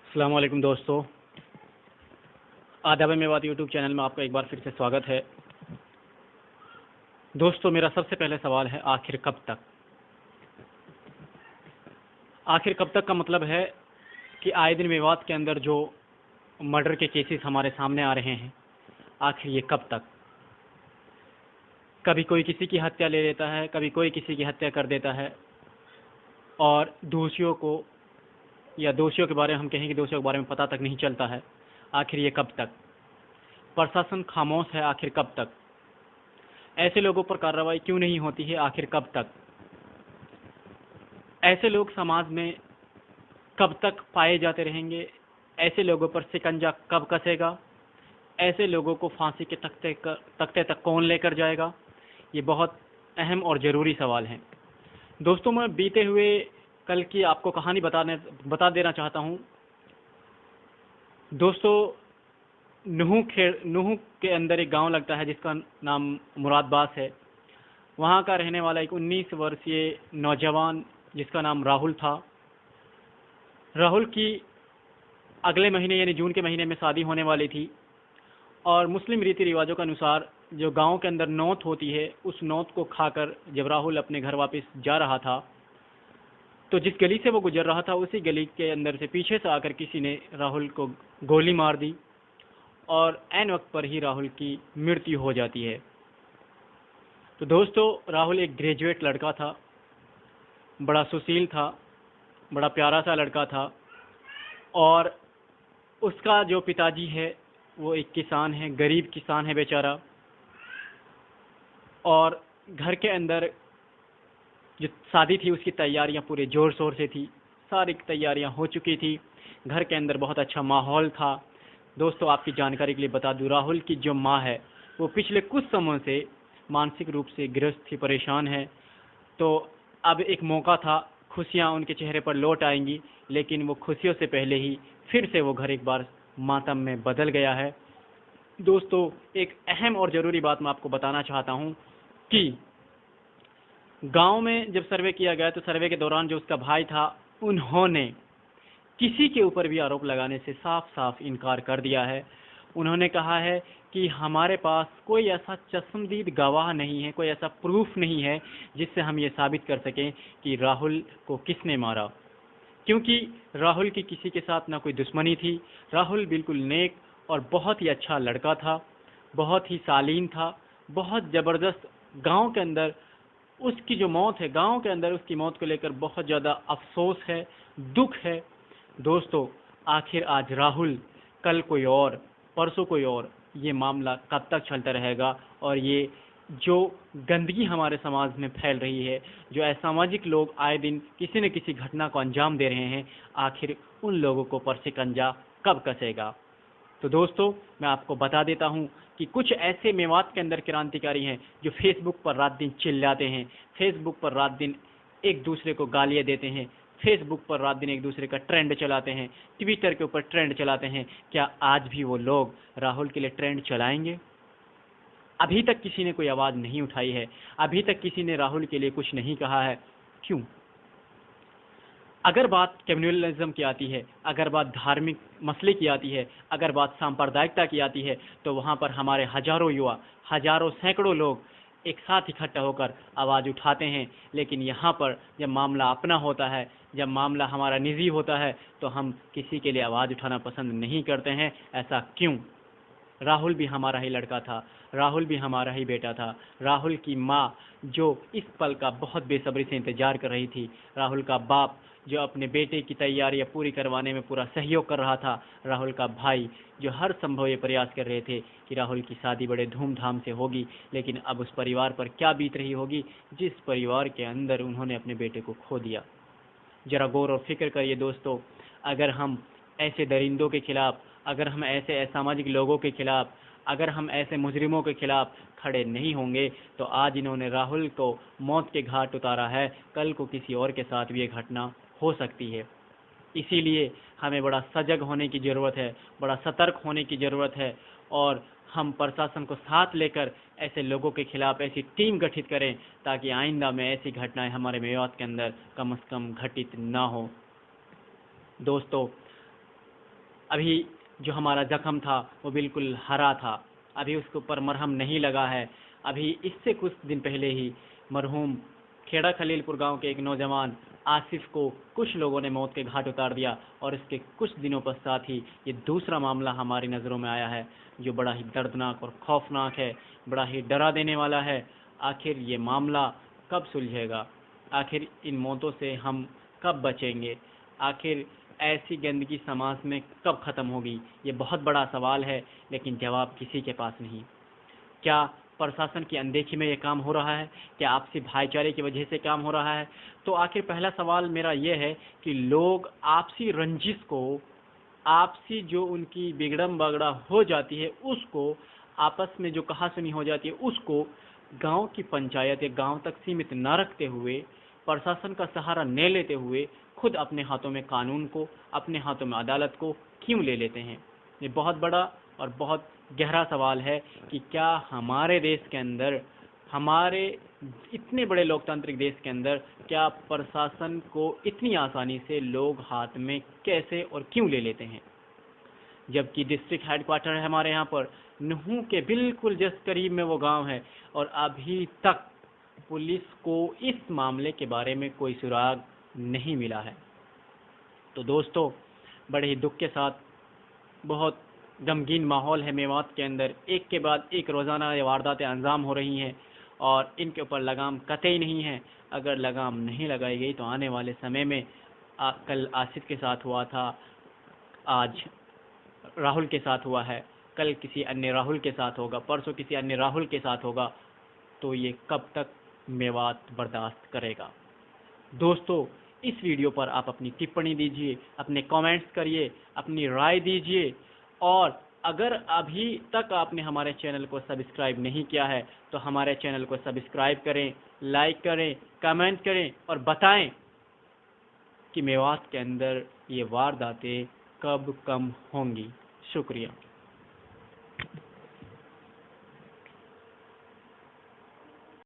अस्सलाम वालेकुम दोस्तों, आदाब मेवात यूट्यूब चैनल में आपका एक बार फिर से स्वागत है। दोस्तों, मेरा सबसे पहले सवाल है, आखिर कब तक? आखिर कब तक का मतलब है कि आए दिन मेवात के अंदर जो मर्डर के केसेस हमारे सामने आ रहे हैं, आखिर ये कब तक? कभी कोई किसी की हत्या ले लेता है, कभी कोई किसी की हत्या कर देता है, और दोषियों को या दोषियों के बारे में हम कहें कि दोषियों के बारे में पता तक नहीं चलता है। आखिर ये कब तक? प्रशासन खामोश है, आखिर कब तक? ऐसे लोगों पर कार्रवाई क्यों नहीं होती है, आखिर कब तक? ऐसे लोग समाज में कब तक पाए जाते रहेंगे? ऐसे लोगों पर शिकंजा कब कसेगा? ऐसे लोगों को फांसी के तख्ते तक कौन लेकर जाएगा? ये बहुत अहम और ज़रूरी सवाल हैं। दोस्तों, मैं बीते हुए कल की आपको कहानी बता देना चाहता हूँ। दोस्तों, नूह के अंदर एक गांव लगता है जिसका नाम मुरादबास है। वहाँ का रहने वाला एक 19 वर्षीय नौजवान जिसका नाम राहुल था। राहुल की अगले महीने यानी जून के महीने में शादी होने वाली थी, और मुस्लिम रीति रिवाजों के अनुसार जो गांव के अंदर नौत होती है, उस नौत को खाकर जब राहुल अपने घर वापस जा रहा था, तो जिस गली से वो गुजर रहा था, उसी गली के अंदर से पीछे से आकर किसी ने राहुल को गोली मार दी, और ऐन वक्त पर ही राहुल की मृत्यु हो जाती है। तो दोस्तों, राहुल एक ग्रेजुएट लड़का था, बड़ा सुशील था, बड़ा प्यारा सा लड़का था, और उसका जो पिताजी है वो एक किसान है, गरीब किसान है बेचारा। और घर के अंदर जो शादी थी उसकी तैयारियां पूरे ज़ोर शोर से थी, सारी तैयारियां हो चुकी थी, घर के अंदर बहुत अच्छा माहौल था। दोस्तों, आपकी जानकारी के लिए बता दूं, राहुल की जो माँ है वो पिछले कुछ समय से मानसिक रूप से ग्रस्त थी, परेशान है। तो अब एक मौका था, खुशियां उनके चेहरे पर लौट आएंगी, लेकिन वो खुशियों से पहले ही फिर से वो घर एक बार मातम में बदल गया है। दोस्तों, एक अहम और ज़रूरी बात मैं आपको बताना चाहता हूँ कि गांव में जब सर्वे किया गया तो सर्वे के दौरान जो उसका भाई था, उन्होंने किसी के ऊपर भी आरोप लगाने से साफ साफ इनकार कर दिया है। उन्होंने कहा है कि हमारे पास कोई ऐसा चश्मदीद गवाह नहीं है, कोई ऐसा प्रूफ नहीं है जिससे हम ये साबित कर सकें कि राहुल को किसने मारा, क्योंकि राहुल की किसी के साथ ना कोई दुश्मनी थी। राहुल बिल्कुल नेक और बहुत ही अच्छा लड़का था, बहुत ही शालीन था, बहुत ज़बरदस्त। गांव के अंदर उसकी जो मौत है, गांव के अंदर उसकी मौत को लेकर बहुत ज़्यादा अफसोस है, दुख है। दोस्तों, आखिर आज राहुल, कल कोई और, परसों कोई और, ये मामला कब तक चलता रहेगा? और ये जो गंदगी हमारे समाज में फैल रही है, जो असामाजिक लोग आए दिन किसी न किसी घटना को अंजाम दे रहे हैं, आखिर उन लोगों को पर शिकंजा कब कसेगा? तो दोस्तों, मैं आपको बता देता हूं कि कुछ ऐसे मेवात के अंदर क्रांतिकारी हैं जो फेसबुक पर रात दिन चिल्लाते हैं, फेसबुक पर रात दिन एक दूसरे को गालियां देते हैं, फेसबुक पर रात दिन एक दूसरे का ट्रेंड चलाते हैं, ट्विटर के ऊपर ट्रेंड चलाते हैं। क्या आज भी वो लोग राहुल के लिए ट्रेंड चलाएंगे? अभी तक किसी ने कोई आवाज़ नहीं उठाई है, अभी तक किसी ने राहुल के लिए कुछ नहीं कहा है। क्यों? अगर बात कम्युनलिज्म की आती है, अगर बात धार्मिक मसले की आती है, अगर बात सांप्रदायिकता की आती है, तो वहाँ पर हमारे हजारों युवा, हजारों सैकड़ों लोग एक साथ इकट्ठा होकर आवाज़ उठाते हैं। लेकिन यहाँ पर जब मामला अपना होता है, जब मामला हमारा निजी होता है, तो हम किसी के लिए आवाज़ उठाना पसंद नहीं करते हैं। ऐसा क्यों? राहुल भी हमारा ही लड़का था, राहुल भी हमारा ही बेटा था। राहुल की माँ जो इस पल का बहुत बेसब्री से इंतज़ार कर रही थी, राहुल का बाप जो अपने बेटे की तैयारियां पूरी करवाने में पूरा सहयोग कर रहा था, राहुल का भाई जो हर संभव ये प्रयास कर रहे थे कि राहुल की शादी बड़े धूमधाम से होगी। लेकिन अब उस परिवार पर क्या बीत रही होगी जिस परिवार के अंदर उन्होंने अपने बेटे को खो दिया। ज़रा गौर और फिक्र करिए दोस्तों, अगर हम ऐसे दरिंदों के खिलाफ, अगर हम ऐसे असामाजिक लोगों के खिलाफ, अगर हम ऐसे मुजरिमों के खिलाफ खड़े नहीं होंगे, तो आज इन्होंने राहुल को मौत के घाट उतारा है, कल को किसी और के साथ भी ये घटना हो सकती है। इसीलिए हमें बड़ा सजग होने की ज़रूरत है, बड़ा सतर्क होने की ज़रूरत है, और हम प्रशासन को साथ लेकर ऐसे लोगों के खिलाफ ऐसी टीम गठित करें ताकि आइंदा में ऐसी घटनाएं हमारे मेवात के अंदर कम से कम घटित ना हो। दोस्तों, अभी जो हमारा जख्म था वो बिल्कुल हरा था, अभी उसके ऊपर मरहम नहीं लगा है। अभी इससे कुछ दिन पहले ही मरहूम खेड़ा खलीलपुर गांव के एक नौजवान आसिफ को कुछ लोगों ने मौत के घाट उतार दिया, और इसके कुछ दिनों पश्चात ही ये दूसरा मामला हमारी नज़रों में आया है, जो बड़ा ही दर्दनाक और खौफनाक है, बड़ा ही डरा देने वाला है। आखिर ये मामला कब सुलझेगा? आखिर इन मौतों से हम कब बचेंगे? आखिर ऐसी गंदगी समाज में कब ख़त्म होगी? ये बहुत बड़ा सवाल है, लेकिन जवाब किसी के पास नहीं। क्या प्रशासन की अनदेखी में ये काम हो रहा है? क्या आपसी भाईचारे की वजह से काम हो रहा है? तो आखिर पहला सवाल मेरा ये है कि लोग आपसी रंजिश को, आपसी जो उनकी बिगड़म बगड़ा हो जाती है उसको, आपस में जो कहासुनी हो जाती है उसको गांव की पंचायत या गांव तक सीमित न रखते हुए, प्रशासन का सहारा न लेते हुए, खुद अपने हाथों में कानून को, अपने हाथों में अदालत को क्यों ले लेते हैं? ये बहुत बड़ा और बहुत गहरा सवाल है कि क्या हमारे देश के अंदर, हमारे इतने बड़े लोकतांत्रिक देश के अंदर, क्या प्रशासन को इतनी आसानी से लोग हाथ में कैसे और क्यों ले लेते हैं? जबकि डिस्ट्रिक्ट हेडक्वार्टर है हमारे यहाँ पर, नूह के बिल्कुल जस्ट करीब में वो गांव है, और अभी तक पुलिस को इस मामले के बारे में कोई सुराग नहीं मिला है। तो दोस्तों, बड़े ही दुख के साथ, बहुत गमगीन माहौल है मेवात के अंदर, एक के बाद एक रोज़ाना ये वारदातें अंजाम हो रही हैं, और इनके ऊपर लगाम कतई नहीं है। अगर लगाम नहीं लगाई गई तो आने वाले समय में कल आसिफ के साथ हुआ था, आज राहुल के साथ हुआ है, कल किसी अन्य राहुल के साथ होगा, परसों किसी अन्य राहुल के साथ होगा, तो ये कब तक मेवात बर्दाश्त करेगा? दोस्तों, इस वीडियो पर आप अपनी टिप्पणी दीजिए, अपने कमेंट्स करिए, अपनी राय दीजिए, और अगर अभी तक आपने हमारे चैनल को सब्सक्राइब नहीं किया है तो हमारे चैनल को सब्सक्राइब करें, लाइक करें, कमेंट करें, और बताएं कि मेवात के अंदर ये वारदातें कब कम होंगी। शुक्रिया।